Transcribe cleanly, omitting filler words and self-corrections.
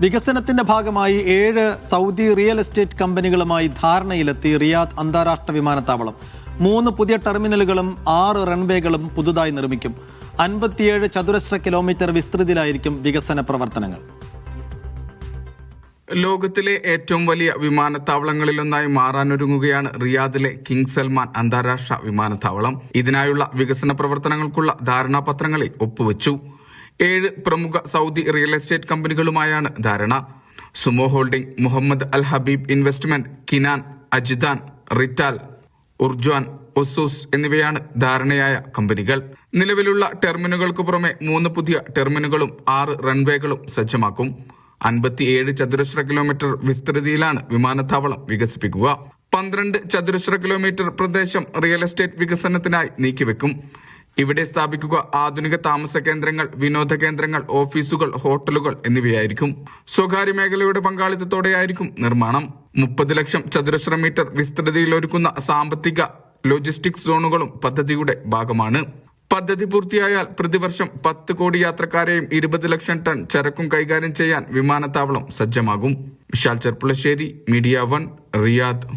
വികസനത്തിന്റെ ഭാഗമായി 7 Saudi real estate കമ്പനികളുമായി ധാരണയിലെത്തി റിയാദ് അന്താരാഷ്ട്ര വിമാനത്താവളം. 3 പുതിയ ടെർമിനലുകളും 6 റൺവേകളും പുതുതായി നിർമ്മിക്കും. 57 ചതുരശ്ര കിലോമീറ്റർ വിസ്തൃതിയിലായിരിക്കും വികസന പ്രവർത്തനങ്ങൾ. ലോകത്തിലെ ഏറ്റവും വലിയ വിമാനത്താവളങ്ങളിലൊന്നായി മാറാനൊരുങ്ങുകയാണ് റിയാദിലെ കിങ് സൽമാൻ അന്താരാഷ്ട്ര വിമാനത്താവളം. ഇതിനായുള്ള വികസന പ്രവർത്തനങ്ങൾക്കുള്ള ധാരണാപത്രങ്ങളിൽ ഒപ്പുവെച്ചു. 7 പ്രമുഖ സൗദി റിയൽ എസ്റ്റേറ്റ് കമ്പനികളുമായാണ് ധാരണ. സുമോ ഹോൾഡിംഗ്, മുഹമ്മദ് അൽ ഹബീബ് ഇൻവെസ്റ്റ്മെന്റ്, കിനാൻ, അജിദാൻ, റിറ്റാൽ, ഉർജ്വാൻ, ഒസൂസ് എന്നിവയാണ് ധാരണയായ കമ്പനികൾ. നിലവിലുള്ള ടെർമിനലുകൾക്ക് പുറമെ 3 പുതിയ ടെർമിനലുകളും 6 റൺവേകളും സജ്ജമാക്കും. 57 ചതുരശ്ര കിലോമീറ്റർ വിസ്തൃതിയിലാണ് വിമാനത്താവളം വികസിപ്പിക്കുക. 12 ചതുരശ്ര കിലോമീറ്റർ പ്രദേശം റിയൽ എസ്റ്റേറ്റ് വികസനത്തിനായി നീക്കിവെക്കും. ഇവിടെ സ്ഥാപിക്കുക ആധുനിക താമസ കേന്ദ്രങ്ങൾ, വിനോദ കേന്ദ്രങ്ങൾ, ഓഫീസുകൾ, ഹോട്ടലുകൾ എന്നിവയായിരിക്കും. സ്വകാര്യ മേഖലയുടെ പങ്കാളിത്തത്തോടെയായിരിക്കും നിർമ്മാണം. 30 ലക്ഷം ചതുരശ്ര മീറ്റർ വിസ്തൃതിയിൽ ഒരുക്കുന്ന സാമ്പത്തിക ലോജിസ്റ്റിക്സ് സോണുകളും പദ്ധതിയുടെ ഭാഗമാണ്. പദ്ധതി പൂർത്തിയായാൽ പ്രതിവർഷം 10 കോടി യാത്രക്കാരെയും 20 ലക്ഷം ടൺ ചരക്കും കൈകാര്യം ചെയ്യാൻ വിമാനത്താവളം സജ്ജമാകും. Vishal Cherpulassery, media 1, Riyadh.